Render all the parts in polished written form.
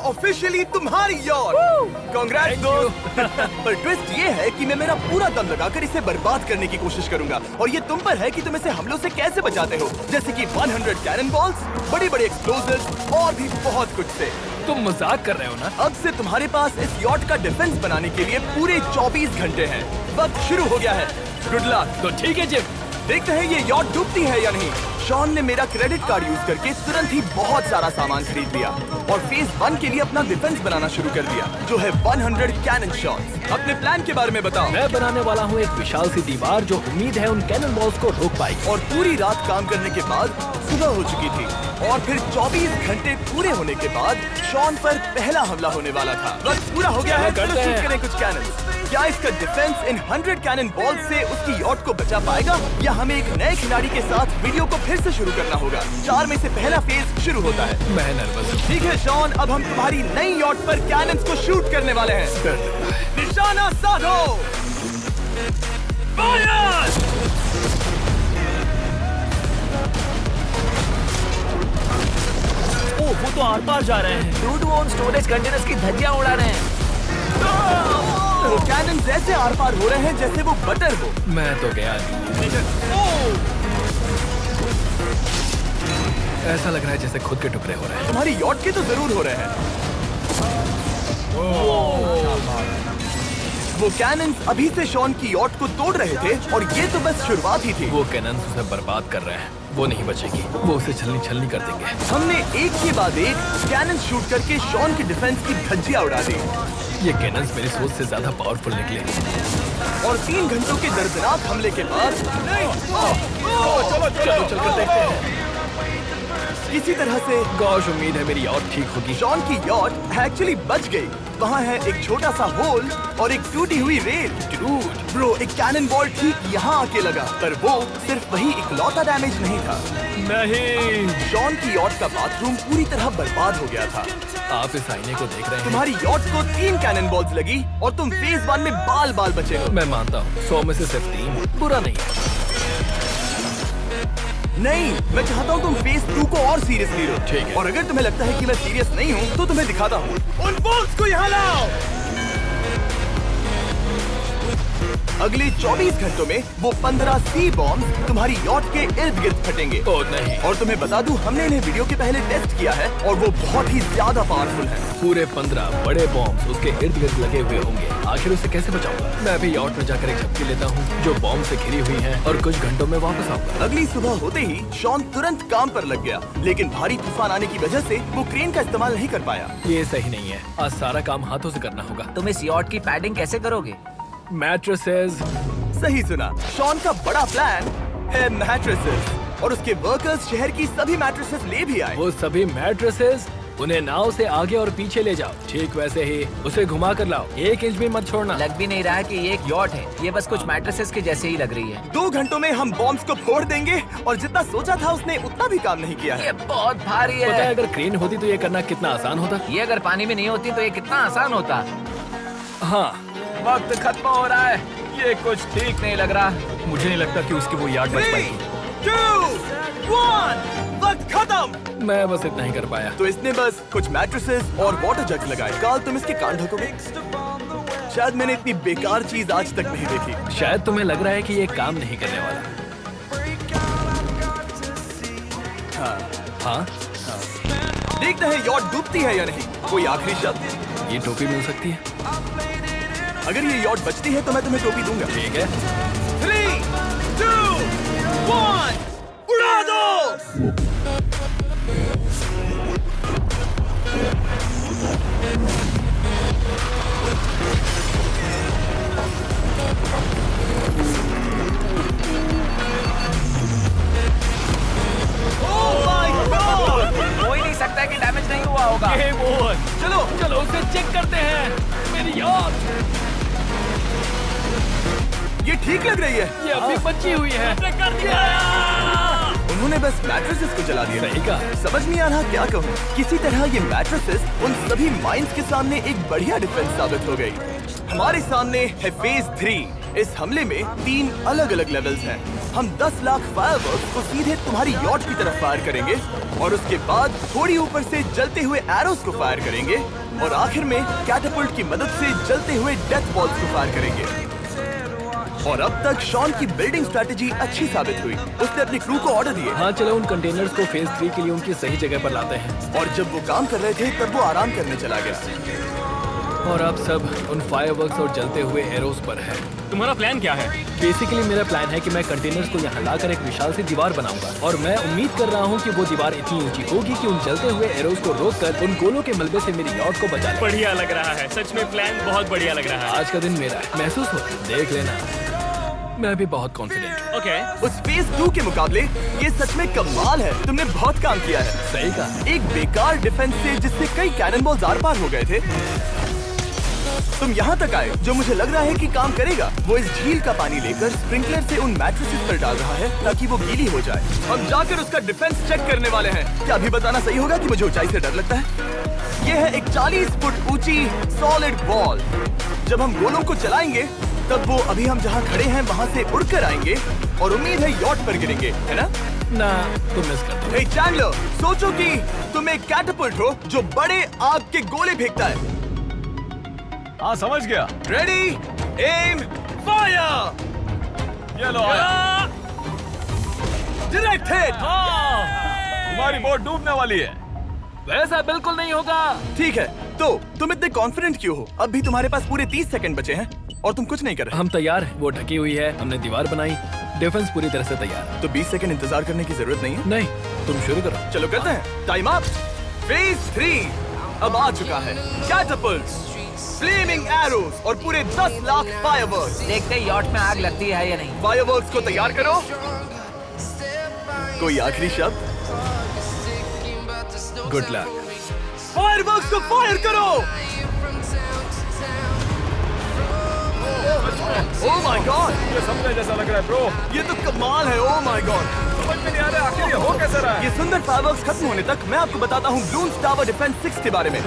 Officially तुम्हारी yacht. Congrats दोस्त। पर ट्विस्ट ये है कि मैं मेरा पूरा दम लगाकर इसे बर्बाद करने की कोशिश करूंगा और ये तुम पर है कि तुम इसे हमलों से कैसे बचाते हो, जैसे कि 100 कैनन बॉल्स, बड़े-बड़े एक्सप्लोजिव्स और भी बहुत कुछ से। तुम मजाक कर रहे हो ना? अब से तुम्हारे पास इस यॉट का डिफेंस बनाने के लिए पूरे 24 घंटे हैं। वक्त शुरू हो गया है। Good luck. तो ठीक है जिम, देखते हैं ये यॉट डूबती है या नहीं। शॉन ने मेरा क्रेडिट कार्ड यूज करके तुरंत ही बहुत सारा सामान खरीद लिया और फेज 1 के लिए अपना डिफेंस बनाना शुरू कर दिया, जो है 100 कैनन शॉट्स। अपने प्लान के बारे में बताओ। मैं बनाने वाला हूँ एक विशाल सी दीवार जो उम्मीद है उन कैनन बॉल्स को रोक पाएगी। और पूरी रात काम करने के बाद सुबह हो चुकी थी और फिर 24 घंटे पूरे होने के बाद शॉन पर पहला हमला होने वाला था। वक्त पूरा हो गया है। चलो शूट करें कुछ कैनन। क्या इसका डिफेंस इन 100 कैनन बॉल से उसकी यॉट को बचा पाएगा या हमें एक नए खिलाड़ी के साथ वीडियो को फिर से शुरू करना होगा? 4 में से पहला फेज शुरू होता है। मैं नर्वस हूँ। ठीक है शॉन, अब हम तुम्हारी नई यॉट पर कैनन्स को शूट करने वाले हैं। निशाना साधो। फायर! ओ, वो तो आर पार जा रहे हैं। डूड वो उन स्टोरेज कंटेनर्स की धज्जियां उड़ा रहे हैं। वो कैनन्स ऐसे आर पार हो रहे हैं जैसे वो बटर हो। मैं तो गया नहीं। ऐसा लग रहा है जैसे खुद के टुकड़े हो रहे हैं। तुम्हारी यॉट के तो जरूर हो रहे हैं। वो कैनन्स अभी से शॉन की यॉट को तोड़ रहे थे और ये तो बस शुरुआत ही थी। वो कैनन्स उसे बर्बाद कर रहे हैं। वो नहीं बचेगी। वो उसे छलनी कर देंगे। हमने एक के बाद एक कैनन शूट करके शॉन की डिफेंस की धज्जियां उड़ा दी। ये कैनन्स मेरी सोच से ज्यादा पावरफुल निकले। और 3 घंटों के दर्दनाक हमले के बाद चलो चलकर देखते हैं। किसी तरह से गॉश, उम्मीद है मेरी यॉट ठीक होगी। शॉन की यॉट एक्चुअली बच गई। वहाँ है एक छोटा सा होल और एक टूटी हुई रेल। ब्रो, एक कैनन बॉल ठीक यहाँ आके लगा, पर वो सिर्फ वही इकलौता डैमेज नहीं था। नहीं, शॉन की यॉट का बाथरूम पूरी तरह बर्बाद हो गया था। आप इस आईने को देख रहे हैं। तुम्हारी यॉट को 3 कैनन बॉल्स लगी और तुम फेज 1 में बाल बाल बचे हो। मैं मानता हूँ 100 में से सिर्फ 3 बुरा नहीं है। नहीं, मैं चाहता हूँ तुम फेज 2 को और सीरियसली लो। ठीक है। और अगर तुम्हें लगता है कि मैं सीरियस नहीं हूँ तो तुम्हें दिखाता हूँ। उन बॉल्स को यहाँ लाओ। अगले 24 घंटों में वो 15 सी बॉम्ब तुम्हारी यॉट के इर्द गिर्द फटेंगे। ओह नहीं। और तुम्हें बता दूं, हमने इन्हें वीडियो के पहले टेस्ट किया है और वो बहुत ही ज्यादा पावरफुल है। पूरे 15 बड़े बॉम्ब उसके इर्द गिर्द लगे हुए होंगे। आखिर उसे कैसे बचाऊंगा? मैं अभी यॉट में जाकर एक झपकी लेता हूँ जो बॉम्ब से घिरी हुई है और कुछ घंटों में वापस आऊंगा। अगली सुबह होते ही शॉन तुरंत काम पर लग गया, लेकिन भारी तूफान आने की वजह से वो क्रेन का इस्तेमाल नहीं कर पाया। ये सही नहीं है। आज सारा काम हाथों से करना होगा। तुम इस यॉट की पैडिंग कैसे करोगे? मैट्रेसेस। सही सुना, शॉन का बड़ा प्लान है मैट्रेसेस और उसके वर्कर्स शहर की सभी मैट्रेसेस ले भी आए। वो सभी मैट्रेसेस उन्हें नाव से आगे और पीछे ले जाओ। ठीक वैसे ही उसे घुमा कर लाओ। 1 इंच भी मत छोड़ना। लग भी नहीं रहा है कि ये एक यॉट है। ये बस कुछ मैट्रेसेस के जैसे ही लग रही है। 2 घंटों में हम बॉम्ब्स को फोड़ देंगे और जितना सोचा था उसने उतना भी काम नहीं किया है। ये बहुत भारी पता है है। अगर क्रेन होती तो ये करना कितना आसान होता। ये अगर पानी में नहीं होती तो ये कितना आसान होता। हाँ, वक्त खत्म हो रहा है। ये कुछ ठीक नहीं लग रहा। मुझे नहीं लगता कि उसकी वो याद बच 3, पाएगी। 2, 1, वक्त खत्म। मैं बस इतना ही कर पाया। तो इसने बस कुछ मैट्रेसेस और वाटर जग लगाए। काल, तुम इसके कान ढकोगे? शायद मैंने इतनी बेकार चीज आज तक नहीं देखी। शायद तुम्हें लग रहा है कि ये काम नहीं करने वाला। हाँ, देखते हैं यॉट डूबती है या नहीं। कोई आखिरी शब्द? ये टोपी मिल सकती है। अगर ये यॉट बचती है तो मैं तुम्हें टोपी दूंगा। ठीक है। 3, 2, 1, उड़ा दो। हो ही नहीं सकता कि डैमेज नहीं हुआ होगा। Game over. चलो उसे चेक करते हैं। मेरी यॉट ये ठीक लग रही है। ये अभी बची हुई है। कर दिया। उन्होंने बस मैट्रेसेस को जला दिया। सही कहा। समझ नहीं आ रहा क्या कहूँ। किसी तरह ये मैट्रेसेस उन सभी माइंस के सामने एक बढ़िया डिफेंस साबित हो गई। हमारे सामने है फेज 3। इस हमले में 3 अलग अलग लेवल्स हैं। हम 10 लाख फायरवर्क्स को सीधे तुम्हारी यॉट की तरफ फायर करेंगे और उसके बाद थोड़ी ऊपर से जलते हुए एरोस को फायर करेंगे और आखिर में कैटापल्ट की मदद से जलते हुए डेथ बॉल्स को फायर करेंगे। और अब तक शॉन की बिल्डिंग स्ट्रैटेजी अच्छी साबित हुई। उसने अपनी क्रू को ऑर्डर दिए हाँ चलो उन कंटेनर्स को फेज 3 के लिए उनकी सही जगह पर लाते हैं। और जब वो काम कर रहे थे तब वो आराम करने चला गया। और अब सब उन फायरवर्क्स और जलते हुए एरोस पर है। तुम्हारा प्लान क्या है? बेसिकली मेरा प्लान है कि मैं कंटेनर्स को यहाँ लाकर एक विशाल सी दीवार बनाऊंगा और मैं उम्मीद कर रहा हूँ कि वो दीवार इतनी ऊंची होगी कि उन जलते हुए एरोस को रोककर उन गोलों के मलबे से मेरी यॉट को बचा ले। बढ़िया लग रहा है, सच में प्लान बहुत बढ़िया लग रहा है। आज का दिन मेरा है, महसूस होता है, देख लेना। मैं भी बहुत कॉन्फिडेंट हूँ। ओके। उस फेज 2 के मुकाबले ये सच में कमाल है। तुमने बहुत काम किया है। सही कहा। एक बेकार डिफेंस से जिससे कई कैनन बॉल्स आर पार हो गए थे, तुम यहाँ तक आए। जो मुझे लग रहा है कि काम करेगा वो इस झील का पानी लेकर स्प्रिंकलर से उन मैट्रेसेस पर डाल रहा है ताकि वो गीली हो जाए। हम जाकर उसका डिफेंस चेक करने वाले हैं। क्या अभी बताना सही होगा कि मुझे ऊंचाई से डर लगता है? ये है एक 40 फुट ऊंची सॉलिड वॉल। जब हम गोलों को चलाएंगे तब वो अभी हम जहाँ खड़े हैं वहाँ से उड़कर आएंगे और उम्मीद है यॉट पर गिरेंगे, है ना? ना तुम मिस कर दो। हे चैंडलर, सोचो कि तुम एक कैटापल्ट हो जो बड़े आग के गोले फेंकता है। हाँ समझ गया। Ready, aim, fire! ये लो आया। Direct hit! तुम्हारी बोट डूबने वाली है। वैसा बिल्कुल नहीं होगा। ठीक है, तो तुम इतने कॉन्फिडेंट क्यों हो? अब भी तुम्हारे पास पूरे 30 सेकंड बचे हैं और तुम कुछ नहीं कर रहे। हम तैयार हैं। वो ढकी हुई है, हमने दीवार बनाई, डिफेंस पूरी तरह से तैयार है। तो 20 सेकंड इंतजार करने की जरूरत नहीं है। नहीं, तुम शुरू करो। चलो करते हैं। Time up. फेज 3 अब आ चुका है। कैटापल्ट्स, फ्लेमिंग एरोस और पूरे 10 लाख फायरवर्क्स। देखते ही यॉट में आग लगती है या नहीं। फायरवर्क्स को तैयार करो। कोई आखिरी शब्द? Good luck. फायरवर्क्स को फायर करो। ओह माय गॉड, ये सपने जैसा लग रहा है ब्रो। ये तो कमाल है। ओह माय गॉड, समझ में नहीं आ रहा आखिर ये हो कैसे रहा है। ये सुंदर फायरवर्क्स खत्म होने तक मैं आपको बताता हूँ ब्लून्स टावर डिफेंस 6 के बारे में।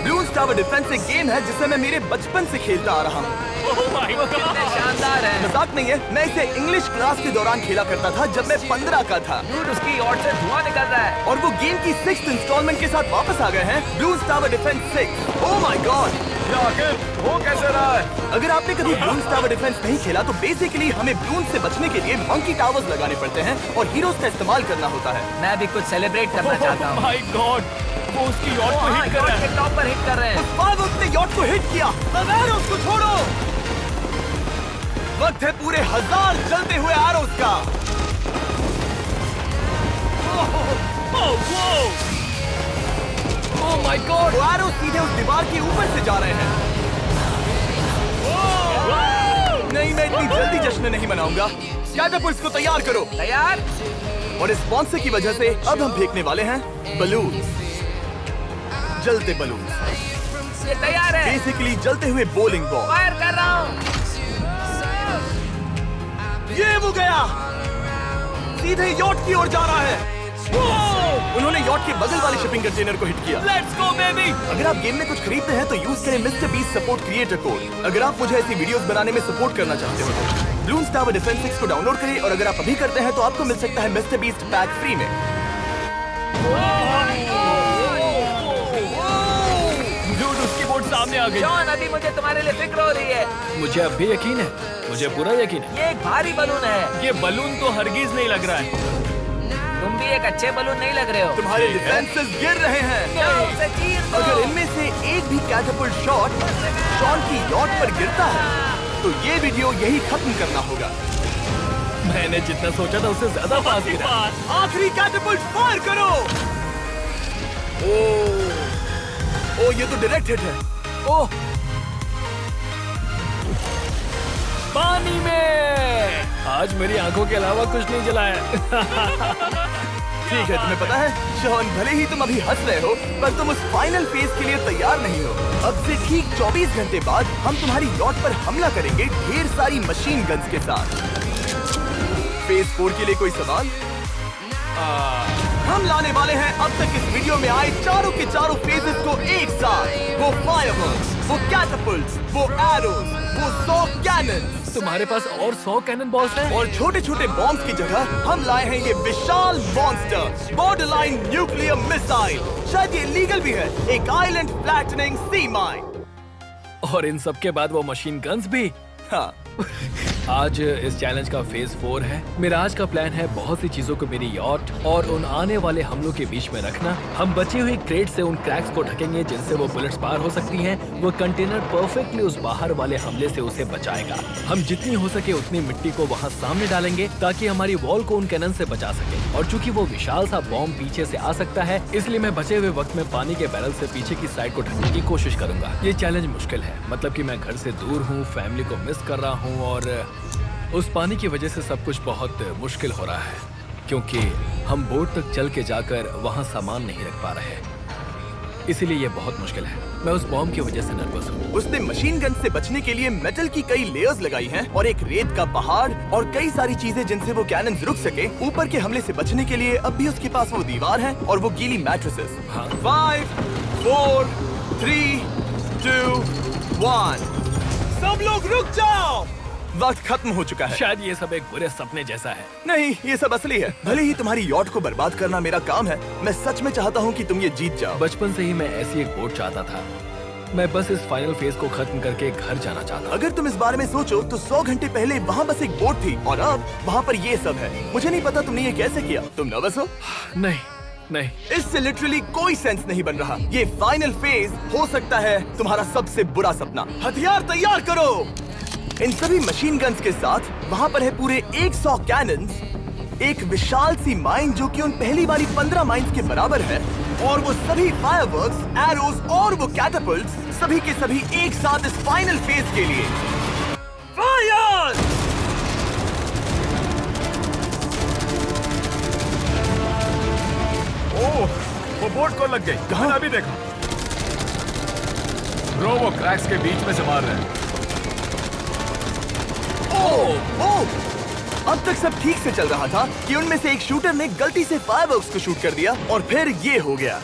ब्लून्स टावर डिफेंस एक गेम है जिसे मैं मेरे बचपन से खेलता आ रहा हूँ। कितने शानदार है। मजाक नहीं है, मैं इसे इंग्लिश क्लास के दौरान खेला करता था जब मैं 15 का था। डूड, उसकी यॉट से धुआं निकल रहा है। और वो गेम की 6th इंस्टॉलमेंट के साथ वापस आ गए हैं, balloons tower defence 6। Oh my God, ये आखिर हो कैसे रहा है। अगर आपने कभी ब्लून्स टावर डिफेंस नहीं खेला तो बेसिकली हमें ब्लून्स से बचने के लिए मंकी टावर्स लगाने पड़ते हैं और हीरोज का इस्तेमाल करना होता है। मैं भी कुछ सेलिब्रेट करना चाहता हूँ। माय गॉड, वो उसकी यॉट को हिट कर रहा है। के टॉप पर हिट कर रहे हैं। फायरवर्क्स ने यॉट को हिट किया। अब एरोस को छोड़ो। वक्त है पूरे 1000 जलते हुए एरोस का। ओह माय गॉड, वो एरोस सीधे उस दीवार के ऊपर से जा रहे हैं। नहीं, मैं इतनी जल्दी जश्न नहीं मनाऊंगा। कैटापल्ट्स को तैयार करो। तैयार। और इस स्पॉन्सर की वजह से अब हम फेंकने वाले हैं बलून। जलते बलून, ये तैयार है। बेसिकली जलते हुए बोलिंग बॉल। फायर कर रहा हूँ। ये वो गया, सीधे यॉट की ओर जा रहा है। उन्होंने यॉट के बगल वाले शिपिंग कंटेनर को हिट किया। Let's go baby. अगर आप गेम में कुछ खरीदते हैं तो यूज करें mister beast support creator code. अगर आप मुझे ऐसी वीडियोस बनाने में सपोर्ट करना चाहते हो तो ब्लून्स टावर डिफेंस 6 को डाउनलोड करें और अगर आप अभी करते हैं तो आपको मिल सकता है मिस्टर बीस्ट पैक फ्री में। डूड, उसकी बोट सामने आ गई। जॉन, अभी मुझे तुम्हारे लिए फिक्र हो रही है। मुझे अब भी यकीन है, मुझे पूरा यकीन है। ये एक भारी बलून है। ये बलून तो हरगिज नहीं लग रहा है। तुम भी एक अच्छे बलून नहीं लग रहे हो। तुम्हारे डिफेंसेस गिर रहे हैं। जाओ, उसे चीर दो। अगर इनमें से एक भी कैटापल्ट शॉट शॉन की यॉट पर गिरता है तो ये वीडियो यही खत्म करना होगा। मैंने जितना सोचा था उससे ज्यादा फास्ट गिरा। आखिरी कैटापल्ट फायर करो। ओ ये तो डायरेक्ट हिट है। ओह, पानी में। आज मेरी आंखों के अलावा कुछ नहीं जला है। ठीक है, तुम्हें पता है शॉन, भले ही तुम अभी हंस रहे हो पर तुम उस फाइनल फेज के लिए तैयार नहीं हो। अब से ठीक 24 घंटे बाद हम तुम्हारी यॉट पर हमला करेंगे ढेर सारी मशीन गन्स के साथ। फेज 4 के लिए कोई सवाल? हम लाने वाले हैं अब तक इस वीडियो में आए चारों के चारों फेजेस को एक साथ। वो फायरवर्क्स, वो कैटापल्ट कैटअपल्ट्स, वो एरोज, वो 100 कैनन्स तुम्हारे पास और 100 कैनन बॉल्स हैं? और छोटे छोटे बॉम्ब्स की जगह हम लाए हैं ये विशाल मॉन्स्टर बॉर्डरलाइन न्यूक्लियर मिसाइल। शायद ये लीगल भी है, एक आइलैंड फ्लैटनिंग सी माइन। और इन सब के बाद वो मशीन गन्स भी। हाँ, आज इस चैलेंज का फेज 4 है। मेरा आज का प्लान है बहुत सी चीजों को मेरी यॉट और उन आने वाले हमलों के बीच में रखना। हम बचे हुए क्रेट से उन क्रैक्स को ढकेंगे जिनसे वो बुलेट्स पार हो सकती हैं। वो कंटेनर परफेक्टली उस बाहर वाले हमले से उसे बचाएगा। हम जितनी हो सके उतनी मिट्टी को वहाँ सामने डालेंगे ताकि हमारी वॉल को उन कैनन से बचा सके। और चूंकि वो विशाल सा बॉम्ब पीछे से आ सकता है, इसलिए मैं बचे हुए वक्त में पानी के बैरल से पीछे की साइड को ढकने की कोशिश करूंगा। ये चैलेंज मुश्किल है, मतलब कि मैं घर से दूर हूँ, फैमिली को मिस कर रहा हूँ और उस पानी की वजह से सब कुछ बहुत मुश्किल हो रहा है क्योंकि हम बोट तक चल के जाकर वहाँ सामान नहीं रख पा रहे। इसीलिए ये बहुत मुश्किल है। मैं उस बॉम्ब की वजह से नर्वस हूँ। उसने मशीन गन से बचने के लिए मेटल की कई लेयर्स लगाई हैं और एक रेत का पहाड़ और कई सारी चीजें जिनसे वो कैनन रुक सके। ऊपर के हमले से बचने के लिए अब भी उसके पास वो दीवार है और वो गीली मैट्रेसेस। हाँ। 5, 4, 3, 2, 1। सब लोग रुक जाओ, वक्त खत्म हो चुका है। शायद ये सब एक बुरे सपने जैसा है। नहीं, ये सब असली है। भले ही तुम्हारी यॉट को बर्बाद करना मेरा काम है, मैं सच में चाहता हूँ कि तुम ये जीत जाओ। बचपन से ही मैं ऐसी एक बोट चाहता था। मैं बस इस फाइनल फेज को खत्म करके घर जाना चाहता। अगर तुम इस बारे में सोचो तो 100 घंटे पहले वहाँ बस एक बोट थी और अब वहाँ पर ये सब है। मुझे नहीं पता तुमने ये कैसे किया। तुम नर्वस हो? नहीं। इससे लिटरली कोई सेंस नहीं बन रहा। ये फाइनल फेज हो सकता है तुम्हारा सबसे बुरा सपना। हथियार तैयार करो। इन सभी मशीन गन्स के साथ वहाँ पर है पूरे 100 कैनन्स, एक विशाल सी माइन जो कि उन पहली वाली 15 माइन्स के बराबर है, और वो सभी फायरवर्क्स, एरोज और वो कैटअपल्ट्स सभी के सभी एक साथ इस फाइनल फेज के लिए। फायर! ओह, वो बोट को लग गई। कहाँ? मैंने अभी देखा। ब्रो, वो क्रैक्स के बीच में से मार रहे हैं। ओह! अब तक सब ठीक से चल रहा था कि उनमें से एक शूटर ने गलती से फायरवर्क्स को शूट कर दिया और फिर ये हो गया।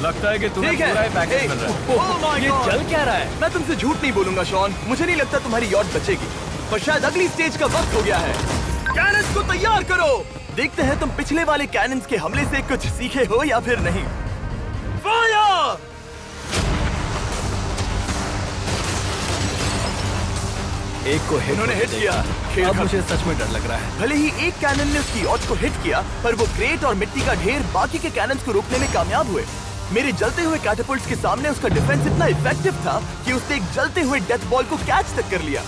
लगता है कि तुम्हें ठीक है। पूरा ही पैकेज मिल रहा है। Oh my ये God! चल क्या रहा है? मैं तुमसे झूठ नहीं बोलूंगा शॉन, मुझे नहीं लगता तुम्हारी यॉट बचेगी, पर शायद अगली स्टेज का वक्त हो गया है। कैनन्स को तैयार करो। देखते हैं तुम पिछले वाले कैनन्स के हमले से कुछ सीखे हो या फिर नहीं। फायर! एक को हिट उन्होंने हिट किया। खेल अब खत्म। मुझे सच में डर लग रहा है। भले ही एक कैनन ने उसकी यॉट को हिट किया, पर वो क्रेट और मिट्टी का ढेर बाकी के कैनन्स को रोकने में कामयाब हुए। मेरे जलते हुए कैटअपल्ट्स के सामने उसका डिफेंस इतना इफेक्टिव था कि उसने एक जलते हुए डेथ बॉल को कैच तक कर लिया।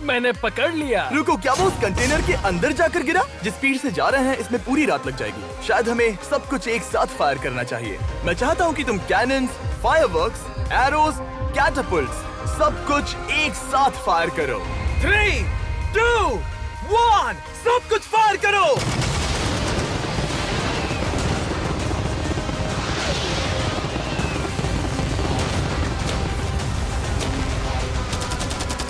मैंने पकड़ लिया। रुको, क्या वो उस कंटेनर के अंदर जाकर गिरा? जिस स्पीड से जा रहे हैं इसमें पूरी रात लग जाएगी। शायद हमें सब कुछ एक साथ फायर करना चाहिए। मैं चाहता हूँ कि तुम कैनन्स, फायरवर्क्स, एरोज, कैटअपल्ट्स सब कुछ एक साथ फायर करो। 3, 2, 1, सब कुछ फायर करो।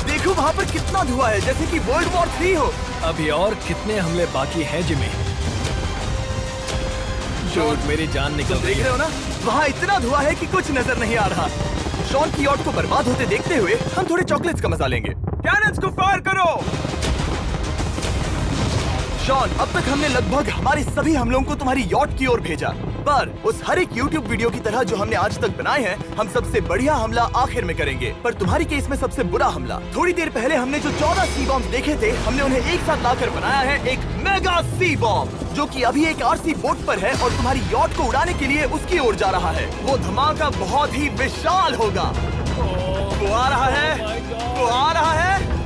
देखो वहाँ पर कितना धुआं है, जैसे कि वर्ल्ड वॉर 3 हो। अभी और कितने हमले बाकी हैं जिमी? शूट, मेरी जान निकल तुम रही देख रहे है। हो ना, वहाँ इतना धुआं है कि कुछ नजर नहीं आ रहा। शॉन की यॉट को बर्बाद होते देखते हुए हम थोड़े चॉकलेट्स का मजा लेंगे। कैनन्स को फायर करो। शॉन, अब तक हमने लगभग हमारे सभी हमलों को तुम्हारी यॉट की ओर भेजा, पर उस हर एक YouTube वीडियो की तरह जो हमने आज तक बनाए हैं, हम सबसे बढ़िया हमला आखिर में करेंगे। पर तुम्हारी केस में सबसे बुरा हमला। थोड़ी देर पहले हमने जो 14 सी बॉम्ब देखे थे, हमने उन्हें एक साथ लाकर बनाया है एक मेगा सी बॉम्ब, जो कि अभी एक RC बोट पर है और तुम्हारी यॉट को उड़ाने के लिए उसकी ओर जा रहा है। वो धमाका बहुत ही विशाल होगा। वो आ रहा है, वो आ रहा है।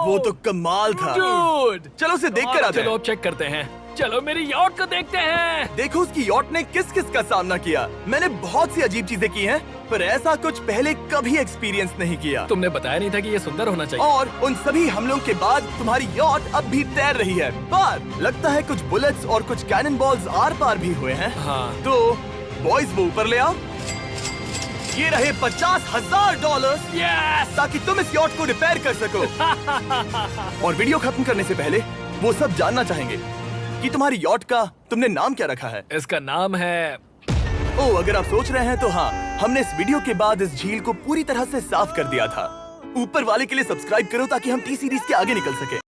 वो तो कमाल था। Dude! चलो उसे देख कर आते चलो हैं। अब चेक करते हैं। चलो मेरी यॉट को देखते हैं। देखो उसकी यॉट ने किस किस का सामना किया। मैंने बहुत सी अजीब चीजें की हैं, पर ऐसा कुछ पहले कभी एक्सपीरियंस नहीं किया। तुमने बताया नहीं था कि ये सुंदर होना चाहिए। और उन सभी हमलों के बाद तुम्हारी यॉट अब भी तैर रही है, पर लगता है कुछ बुलेट्स और कुछ कैनन बॉल्स आर पार भी हुए हैं। हाँ। तो बॉयज वो ऊपर ले आओ। ये रहे $50,000 ताकि तुम इस यॉट को रिपेयर कर सको। और वीडियो खत्म करने से पहले वो सब जानना चाहेंगे कि तुम्हारी यॉट का तुमने नाम क्या रखा है। इसका नाम है ओह, अगर आप सोच रहे हैं तो हाँ, हमने इस वीडियो के बाद इस झील को पूरी तरह से साफ कर दिया था। ऊपर वाले के लिए सब्सक्राइब करो ताकि हम टी सीरीज के आगे निकल सके।